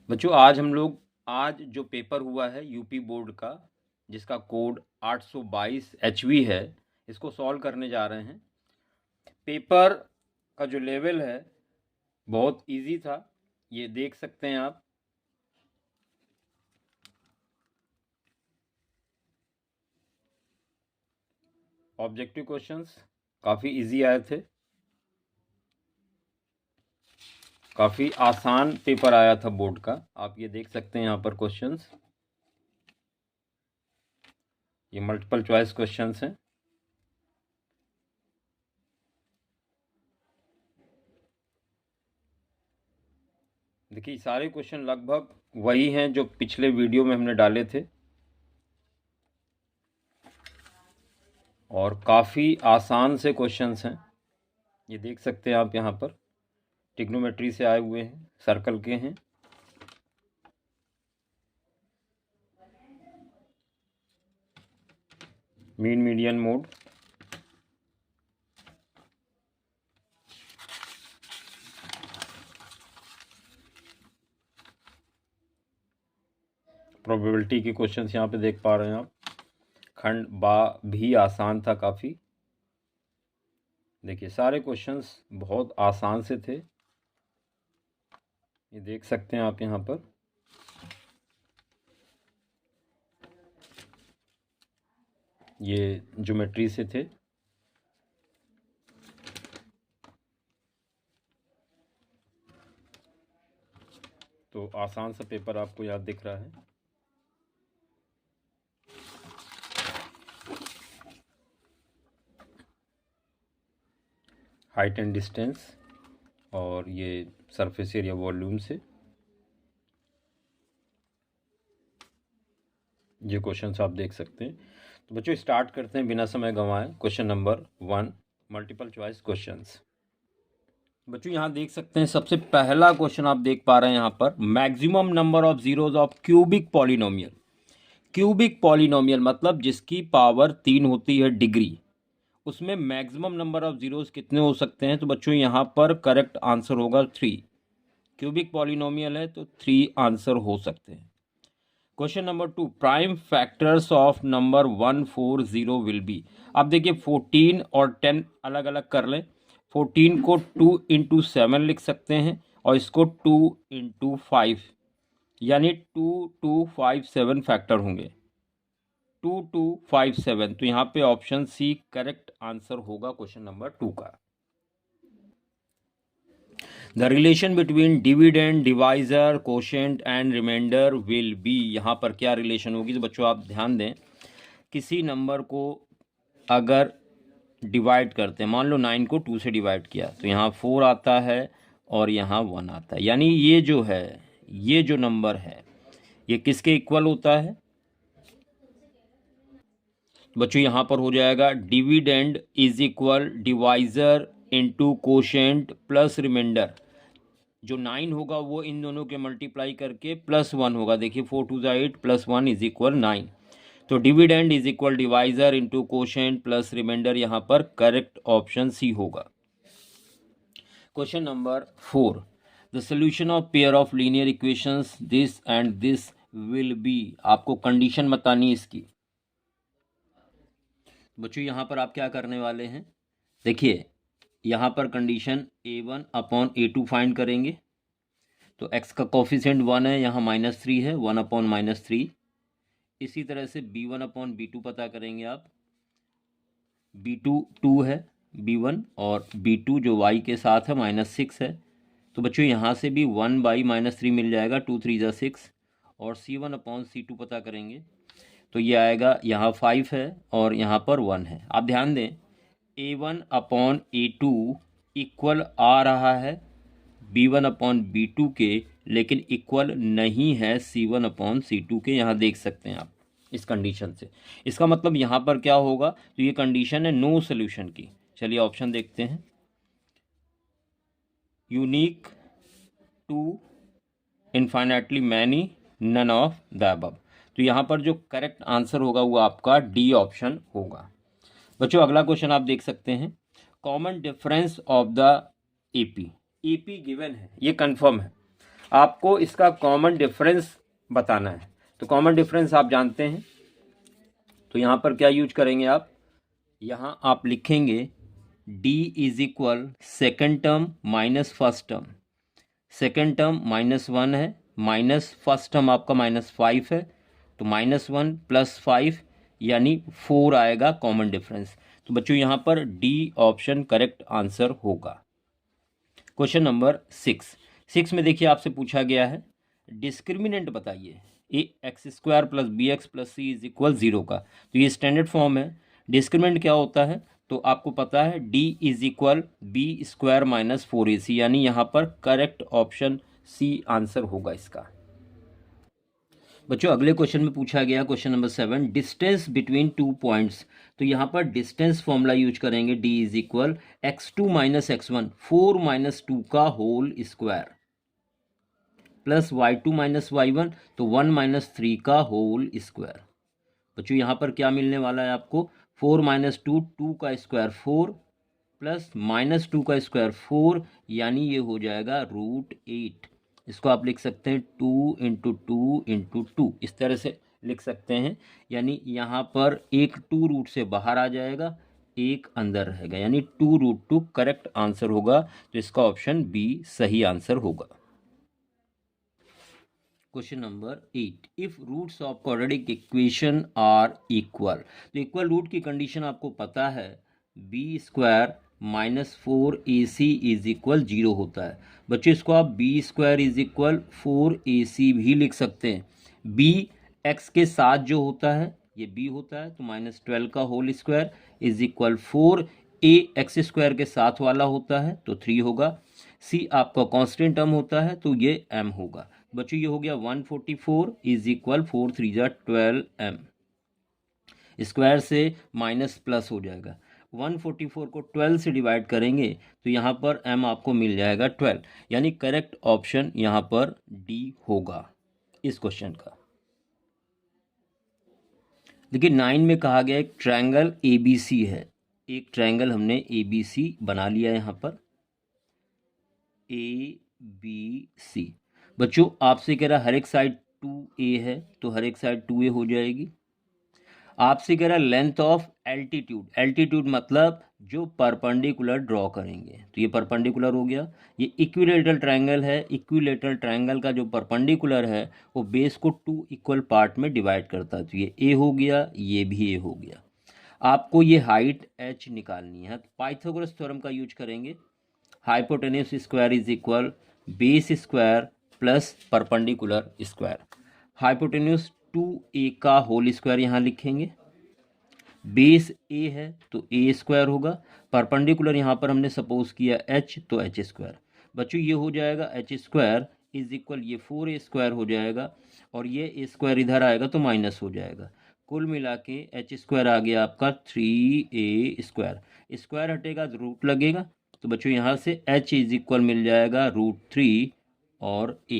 बच्चों आज जो पेपर हुआ है यूपी बोर्ड का, जिसका कोड 822 HV है, इसको सॉल्व करने जा रहे हैं। पेपर का जो लेवल है बहुत इजी था, ये देख सकते हैं आप। ऑब्जेक्टिव क्वेश्चंस काफ़ी इजी आए थे, काफ़ी आसान पेपर आया था बोर्ड का। आप ये देख सकते हैं यहाँ पर क्वेश्चंस, ये मल्टीपल चॉइस क्वेश्चंस हैं। देखिए सारे क्वेश्चन लगभग वही हैं जो पिछले वीडियो में हमने डाले थे, और काफ़ी आसान से क्वेश्चंस हैं। ये देख सकते हैं आप, यहाँ पर ट्रिग्नोमेट्री से आए हुए हैं, सर्कल के हैं। मीन मीडियन मोड, प्रोबेबिलिटी के क्वेश्चंस यहाँ पे देख पा रहे हैं आप। खंड बा भी आसान था काफ़ी। देखिए सारे क्वेश्चंस बहुत आसान से थे, ये देख सकते हैं आप यहाँ पर। ये ज्योमेट्री से थे। तो आसान सा पेपर आपको याद दिख रहा है। हाइट एंड डिस्टेंस और ये सरफेस एरिया वॉल्यूम से ये क्वेश्चंस आप देख सकते हैं। तो बच्चों स्टार्ट करते हैं बिना समय गंवाए। Question number 1, multiple choice questions. बच्चों यहाँ देख सकते हैं, सबसे पहला क्वेश्चन आप देख पा रहे हैं यहाँ पर, maximum number of zeros of cubic polynomial. Cubic polynomial मतलब जिसकी पावर 3 होती है डिग्री, उसमें मैक्सिमम नंबर ऑफ जीरोज कितने हो सकते हैं? तो बच्चों यहाँ पर करेक्ट आंसर होगा 3। क्यूबिक पॉलिनोमियल है तो 3 आंसर हो सकते हैं। Question number 2, prime factors of number 140 will be. अब देखिए 14 और 10 अलग अलग कर लें। 14 को 2 इंटू 7 लिख सकते हैं, और इसको 2 इंटू 5, यानी 2257 फैक्टर होंगे। 2257, तो यहाँ पे ऑप्शन सी करेक्ट आंसर होगा क्वेश्चन नंबर 2 का। The relation between dividend, divisor, quotient and remainder will be. यहाँ पर क्या रिलेशन होगी? तो बच्चों आप ध्यान दें, किसी नंबर को अगर डिवाइड करते हैं, मान लो 9 को 2 से डिवाइड किया, तो यहाँ 4 आता है और यहाँ 1 आता है, यानी ये जो है, ये जो नंबर है ये किसके इक्वल होता है? बच्चों यहाँ पर हो जाएगा dividend is equal divisor into quotient plus remainder. जो 9 होगा वो इन दोनों के मल्टीप्लाई करके +1 होगा। देखिए 4 2 8 +1 इज इक्वल 9। तो dividend is equal divisor into quotient plus remainder, यहाँ पर करेक्ट ऑप्शन सी होगा। Question number 4, the solution of pair of linear equations this and this will be. आपको कंडीशन बतानी है इसकी। बच्चों यहाँ पर आप क्या करने वाले हैं, देखिए यहाँ पर कंडीशन a1/a2 फाइंड करेंगे। तो x का कोफिशिएंट 1 है, यहाँ -3 है, 1/-3। इसी तरह से b1/b2 पता करेंगे आप। b2 2 है, b1 और b2 जो y के साथ है -6 है। तो बच्चों यहाँ से भी 1/-3 मिल जाएगा, 2 3 जा 6, और c1/c2 पता करेंगे तो ये आएगा, यहाँ 5 है और यहाँ पर 1 है। आप ध्यान दें, a1/a2 इक्वल आ रहा है b1/b2 के, लेकिन इक्वल नहीं है c1/c2 के। यहाँ देख सकते हैं आप इस कंडीशन से। इसका मतलब यहाँ पर क्या होगा? तो ये कंडीशन है नो सोल्यूशन की। चलिए ऑप्शन देखते हैं, unique, two, infinitely many, none of the above. तो यहाँ पर जो करेक्ट आंसर होगा वो आपका डी ऑप्शन होगा। बच्चों अगला क्वेश्चन आप देख सकते हैं, common difference of the AP. AP given है, ये कंफर्म है। आपको इसका कॉमन डिफरेंस बताना है। तो कॉमन डिफरेंस आप जानते हैं, तो यहाँ पर क्या यूज करेंगे आप, यहाँ आप लिखेंगे d is equal second term minus first term. Second term -1 है, माइनस फर्स्ट टर्म आपका -5 है, तो -1 + 5 यानी 4 आएगा कॉमन डिफरेंस। तो बच्चों यहाँ पर डी ऑप्शन करेक्ट आंसर होगा। क्वेश्चन नंबर 6 में देखिए आपसे पूछा गया है डिस्क्रिमिनेंट बताइए ax² + bx + c is equal 0 का। तो ये स्टैंडर्ड फॉर्म है। डिस्क्रिमिनेंट क्या होता है, तो आपको पता है d is equal b² - 4ac, यानी यहाँ पर करेक्ट ऑप्शन सी आंसर होगा इसका। बच्चों अगले क्वेश्चन में पूछा गया question number 7 distance between 2 points. तो यहाँ पर डिस्टेंस फॉर्मूला यूज करेंगे d is equal x2 - x1 4 - 2 का whole square plus y2 - y1 तो 1 - 3 का होल स्क्वायर। बच्चों यहाँ पर क्या मिलने वाला है आपको, 4 - 2 2 का स्क्वायर 4 प्लस -2 का स्क्वायर 4, यानी ये हो जाएगा √8। इसको आप लिख सकते हैं 2 × 2 × 2, इस तरह से लिख सकते हैं। यानी यहाँ पर एक 2 रूट से बाहर आ जाएगा, एक अंदर रहेगा, यानी 2√2 करेक्ट आंसर होगा। तो इसका ऑप्शन बी सही आंसर होगा। Question number 8 if roots of quadratic equation are equal. तो इक्वल रूट की कंडीशन आपको पता है b² - 4ac इज इक्वल 0 होता है। बच्चों इसको आप b² इज इक्वल 4ac भी लिख सकते हैं। b x के साथ जो होता है ये b होता है, तो -12 का whole square is equal 4, a x² के साथ वाला होता है तो 3 होगा, c आपका कांस्टेंट टर्म होता है तो ये m होगा। बच्चों ये हो गया 144 इज इक्वल 4 3 जा 12m, स्क्वायर से माइनस प्लस हो जाएगा। 144 को 12 से डिवाइड करेंगे तो यहाँ पर m आपको मिल जाएगा 12, यानी करेक्ट ऑप्शन यहाँ पर डी होगा इस क्वेश्चन का। देखिए 9 में कहा गया एक ट्रायंगल ABC है, एक ट्रायंगल हमने ABC बना लिया है यहाँ पर ABC। बच्चों आपसे कह रहा हर एक साइड 2a है तो हर एक साइड 2a हो जाएगी। आपसे कह रहा लेंथ ऑफ एल्टीट्यूड, एल्टीट्यूड मतलब जो परपेंडिकुलर ड्रॉ करेंगे, तो ये परपेंडिकुलर हो गया। ये इक्विलेटरल ट्रायंगल है, इक्विलेटरल ट्रायंगल का जो परपेंडिकुलर है वो बेस को 2 इक्वल पार्ट में डिवाइड करता है, तो ये a हो गया, ये भी a हो गया। आपको ये हाइट h निकालनी है, तो पाइथागोरस थ्योरम का यूज करेंगे। Hypotenuse square is equal base square plus perpendicular square. Hypotenuse 2a का होल स्क्वायर यहाँ लिखेंगे, बेस a है तो a² होगा, परपेंडिकुलर यहाँ पर हमने सपोज किया h तो h²। बच्चों ये हो जाएगा h² इज इक्वल ये 4a² हो जाएगा, और ये a² इधर आएगा तो माइनस हो जाएगा। कुल मिला के h² आ गया आपका 3a², स्क्वायर हटेगा तो रूट लगेगा, तो बच्चों यहाँ से h इज इक्वल मिल जाएगा √3 और a,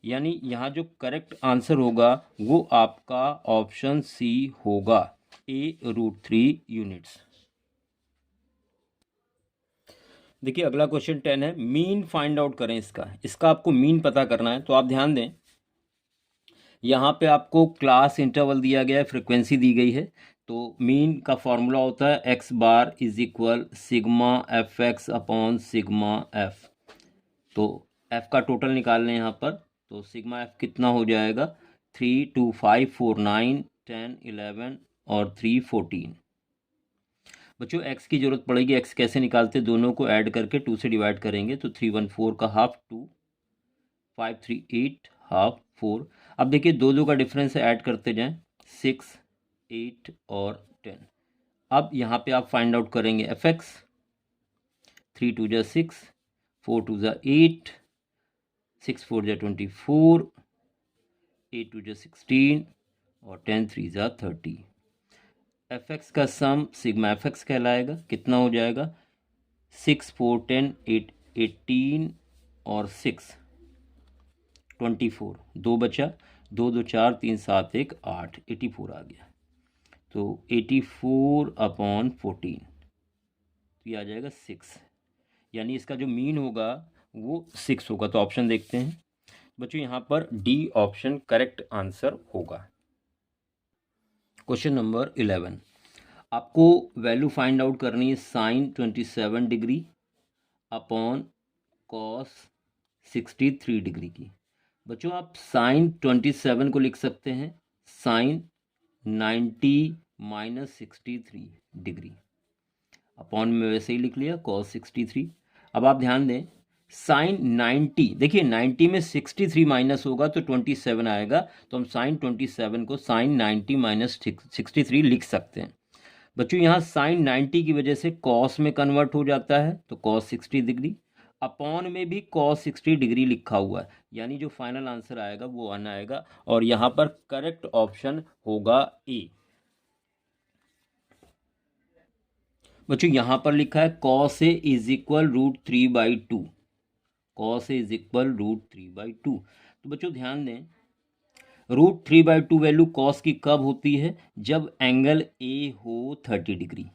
यानी यहाँ जो करेक्ट आंसर होगा वो आपका ऑप्शन सी होगा, a √3 यूनिट्स। देखिए अगला क्वेश्चन 10 है मीन फाइंड आउट करें इसका आपको मीन पता करना है। तो आप ध्यान दें यहाँ पे आपको क्लास इंटरवल दिया गया है, फ्रिक्वेंसी दी गई है, तो मीन का फॉर्मूला होता है x bar is equal sigma fx upon sigma f। तो f का टोटल निकाल लें यहाँ पर, तो सिग्मा f कितना हो जाएगा 3 2 5 4 9 10 11 और 3 14। बच्चों x की जरूरत पड़ेगी, x कैसे निकालते, दोनों को ऐड करके 2 से डिवाइड करेंगे, तो 3 1 4 का हाफ 2, 5 3 8 हाफ 4। अब देखिए 2 2 का डिफरेंस है, ऐड करते जाएं 6 8 और 10। अब यहाँ पे आप फाइंड आउट करेंगे fx, 3 2 जा 6, 4 2 जा 8, 6 4 जा 24, 8 2 जा 16 और 10 3 जा 30। fx का सम सिग्मा fx कहलाएगा, कितना हो जाएगा 6 4 10 8 18 और 6 24, 2 बचा, 2 2 4 3 7 1 8, 84 आ गया, तो 84 अपॉन 14, तो ये आ जाएगा 6, यानी इसका जो मीन होगा वो 6 होगा। तो ऑप्शन देखते हैं, बच्चों यहाँ पर डी ऑप्शन करेक्ट आंसर होगा। क्वेश्चन नंबर 11, आपको वैल्यू फाइंड आउट करनी है sine 27 degree upon cos 63 degree की। बच्चों आप साइन 27 को लिख सकते हैं साइन 90 माइनस 63 डिग्री, अपॉन में वैसे ही लिख लिया कॉस 63। अब आप ध्यान दें साइन 90, देखिए 90 में 63 माइनस होगा तो 27 आएगा, तो हम साइन 27 को साइन 90 माइनस 63 लिख सकते हैं। बच्चों यहाँ साइन 90 की वजह से कॉस में कन्वर्ट हो जाता है तो कॉस 60 डिग्री, अपॉन में भी कॉस 60 डिग्री लिखा हुआ है, यानी जो फाइनल आंसर आएगा वो 1 आएगा और यहाँ पर करेक्ट ऑप्शन होगा ए। बच्चों यहाँ पर लिखा है cos A is equal √3/2, cos A is equal √3/2। तो बच्चों ध्यान दें √3/2 वैल्यू कॉस की कब होती है, जब एंगल ए हो 30 डिग्री।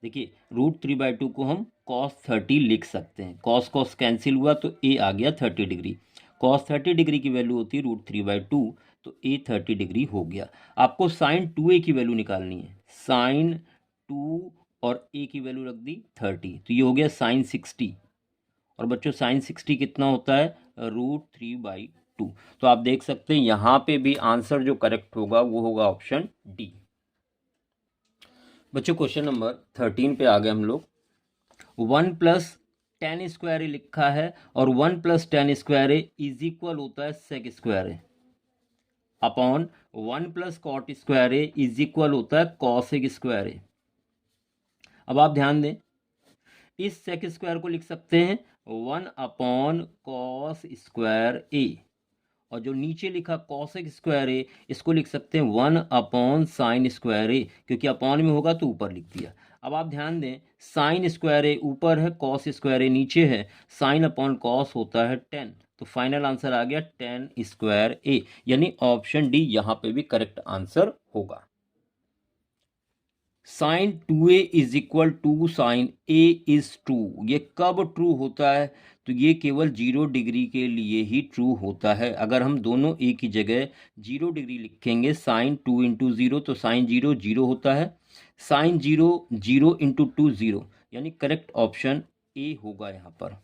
देखिए √3/2 को हम कॉस 30 लिख सकते हैं, कॉस कॉस कैंसिल हुआ तो ए आ गया 30 डिग्री, कॉस 30 डिग्री की वैल्यू होती है √3/2 तो ए 30 डिग्री हो गया। आपको साइन 2a की वैल्यू निकालनी है, साइन 2 और ए की वैल्यू रख दी 30 तो ये हो गया साइन 60, और बच्चों साइन 60 कितना होता है √3/2। तो आप देख सकते हैं यहाँ पे भी आंसर जो करेक्ट होगा वो होगा ऑप्शन डी। बच्चों क्वेश्चन नंबर 13 पे आ गए हम लोग। 1 + tan² लिखा है और 1 + tan² इज इक्वल होता है sec² upon 1 + cot² is equal होता है cosec²। अब आप ध्यान दें इस sec² को लिख सकते हैं 1/cos²a, और जो नीचे लिखा cosec²a इसको लिख सकते हैं 1/sin²a, क्योंकि अपॉन में होगा तो ऊपर लिख दिया। अब आप ध्यान दें sin² ऊपर है cos² नीचे है, sin अपॉन cos होता है 10, तो फाइनल आंसर आ गया tan²a, यानी ऑप्शन डी यहाँ पे भी करेक्ट आंसर होगा। Sine 2a is equal to sine a is true, ये कब ट्रू होता है, तो ये केवल 0 डिग्री के लिए ही ट्रू होता है। अगर हम दोनों a की जगह 0 डिग्री लिखेंगे साइन 2 × 0 तो साइन 0 0 होता है, साइन 0 0 × 2 0, यानी करेक्ट ऑप्शन ए होगा यहाँ पर।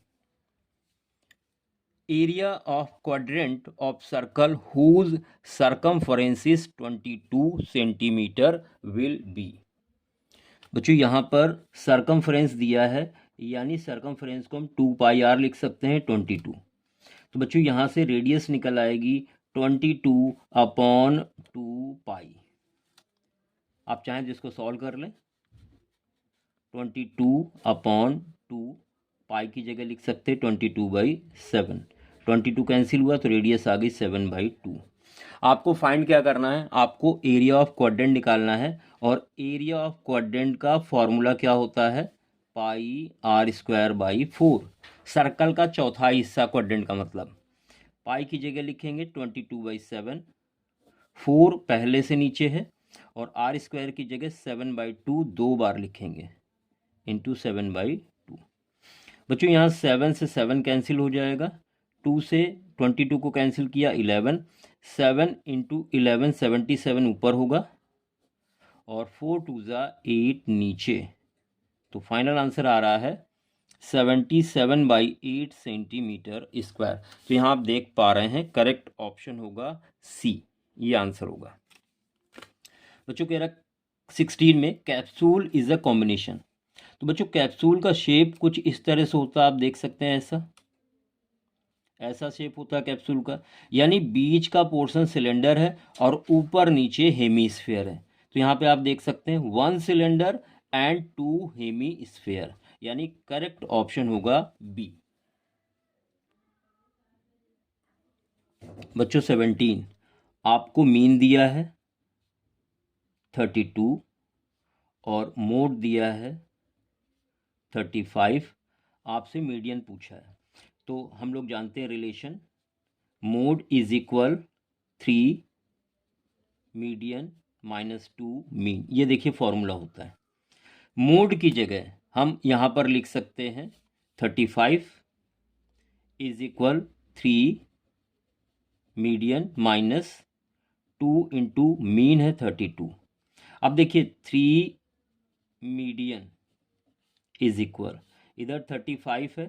Area of quadrant of circle whose circumference is 22 centimetre will be. बच्चों यहाँ पर सर्कमफ्रेंस दिया है, यानी सर्कमफ्रेंस को हम 2πr लिख सकते हैं 22। तो बच्चों यहाँ से रेडियस निकल आएगी 22/2π। आप चाहें जिसको सॉल्व कर लें, 22/2π की जगह लिख सकते हैं 22/7, 22 कैंसिल हुआ तो रेडियस आ गई 7/2। आपको फाइंड क्या करना है, आपको एरिया ऑफ क्वाड्रेंट निकालना है, और एरिया ऑफ क्वाड्रेंट का फॉर्मूला क्या होता है πr²/4, सर्कल का चौथा हिस्सा क्वाड्रेंट का मतलब। पाई की जगह लिखेंगे 22/7, 4 पहले से नीचे है, और r² की जगह 7/2 2 बार लिखेंगे इंटू 7/2। बच्चों यहाँ 7 से 7 कैंसिल हो जाएगा, 2 से 22 को कैंसिल किया 11, 7 × 11 77 ऊपर होगा, और 4 2 8 नीचे, तो फाइनल आंसर आ रहा है 77/8 सेंटीमीटर स्क्वायर। तो यहाँ आप देख पा रहे हैं करेक्ट ऑप्शन होगा सी, ये आंसर होगा। बच्चों कह रहा 16 में कैप्सूल इज अ कॉम्बिनेशन। तो बच्चों कैप्सूल का शेप कुछ इस तरह से होता है, आप देख सकते हैं ऐसा शेप होता है कैप्सूल का, यानी बीच का पोर्शन सिलेंडर है और ऊपर नीचे हेमीस्फीयर है। तो यहाँ पे आप देख सकते हैं 1 सिलेंडर एंड 2 हेमीस्फीयर, यानी करेक्ट ऑप्शन होगा बी। बच्चों 17 आपको मीन दिया है 32 और मोड दिया है 35, आपसे मीडियन पूछा है। तो हम लोग जानते हैं relation, mode is equal 3 median -2 mean, ये देखिए फॉर्मूला होता है। मोड की जगह हम यहाँ पर लिख सकते हैं 35 is equal 3 median minus 2 into mean है 32। अब देखिए 3 मीडियन इज इक्वल, इधर 35 है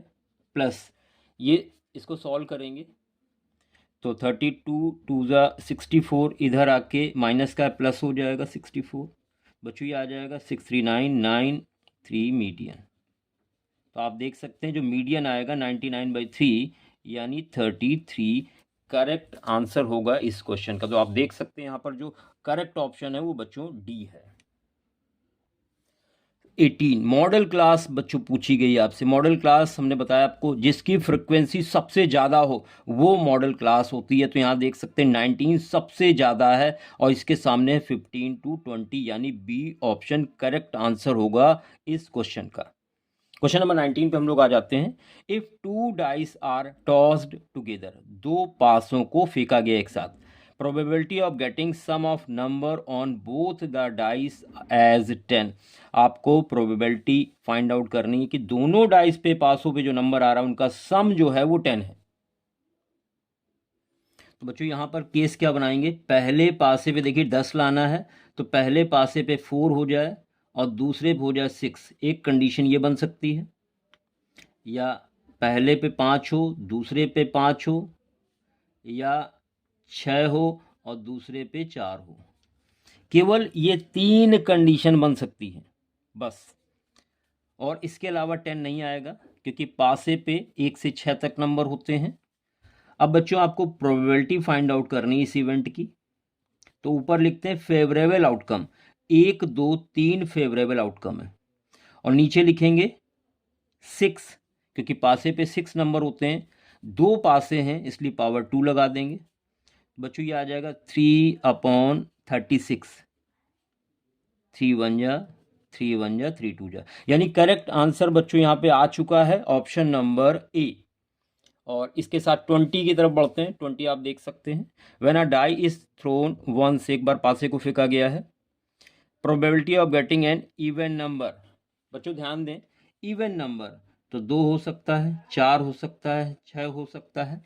प्लस ये, इसको सॉल्व करेंगे तो 32 टू ज़ा 64, इधर आके माइनस का प्लस हो जाएगा 64, बच्चों ये आ जाएगा 63993 मीडियन। तो आप देख सकते हैं जो मीडियन आएगा 99/3 यानी 33 करेक्ट आंसर होगा इस क्वेश्चन का। तो आप देख सकते हैं यहाँ पर जो करेक्ट ऑप्शन है वो बच्चों डी है। 18 मॉडल क्लास बच्चों पूछी गई आपसे। मॉडल क्लास हमने बताया आपको जिसकी फ्रिक्वेंसी सबसे ज़्यादा हो वो मॉडल क्लास होती है। तो यहाँ देख सकते हैं 19 सबसे ज़्यादा है और इसके सामने 15 to 20 यानी बी ऑप्शन करेक्ट आंसर होगा इस क्वेश्चन का। क्वेश्चन नंबर 19 पे हम लोग आ जाते हैं। If 2 dice are tossed together, 2 पासों को फेंका गया एक साथ, probability of getting sum of number on both the dice as 10। आपको प्रोबेबिलिटी फाइंड आउट करनी है कि दोनों डाइस पे पासों पे जो नंबर आ रहा है उनका सम जो है वो 10 है। तो बच्चों यहाँ पर केस क्या बनाएंगे, पहले पासे पे देखिए 10 लाना है तो पहले पासे पे 4 हो जाए और दूसरे पे हो जाए 6। एक कंडीशन ये बन सकती है, या पहले पे 5 हो दूसरे पे 5 हो, या 6 हो और दूसरे पे 4 हो। केवल ये 3 कंडीशन बन सकती है बस, और इसके अलावा 10 नहीं आएगा क्योंकि पासे पे 1 से 6 तक नंबर होते हैं। अब बच्चों आपको प्रोबेबिलिटी फाइंड आउट करनी है इस इवेंट की, तो ऊपर लिखते हैं फेवरेबल आउटकम, 1 2 3 फेवरेबल आउटकम है, और नीचे लिखेंगे 6 क्योंकि पासे पे 6 नंबर होते हैं, 2 पासे हैं इसलिए पावर 2 लगा देंगे। बच्चों ये आ जाएगा 3/36, 3 1 जा 3 1 जा 3 2 जा, यानी करेक्ट आंसर बच्चों यहाँ पे आ चुका है ऑप्शन नंबर ए। और इसके साथ 20 की तरफ बढ़ते हैं। 20 आप देख सकते हैं, when a die is thrown once, एक बार पासे को फेंका गया है, probability of getting an even number. बच्चों ध्यान दें, इवन नंबर तो 2 हो सकता है, 4 हो सकता है, 6 हो सकता है।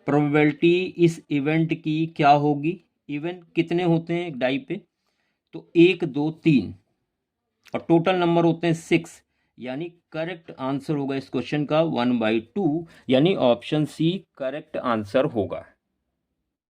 प्रोबेबिलिटी इस इवेंट की क्या होगी, इवेंट कितने होते हैं एक डाई पे, तो 1 2 3 और टोटल नंबर होते हैं 6, यानी करेक्ट आंसर होगा इस क्वेश्चन का 1/2 यानी ऑप्शन सी करेक्ट आंसर होगा।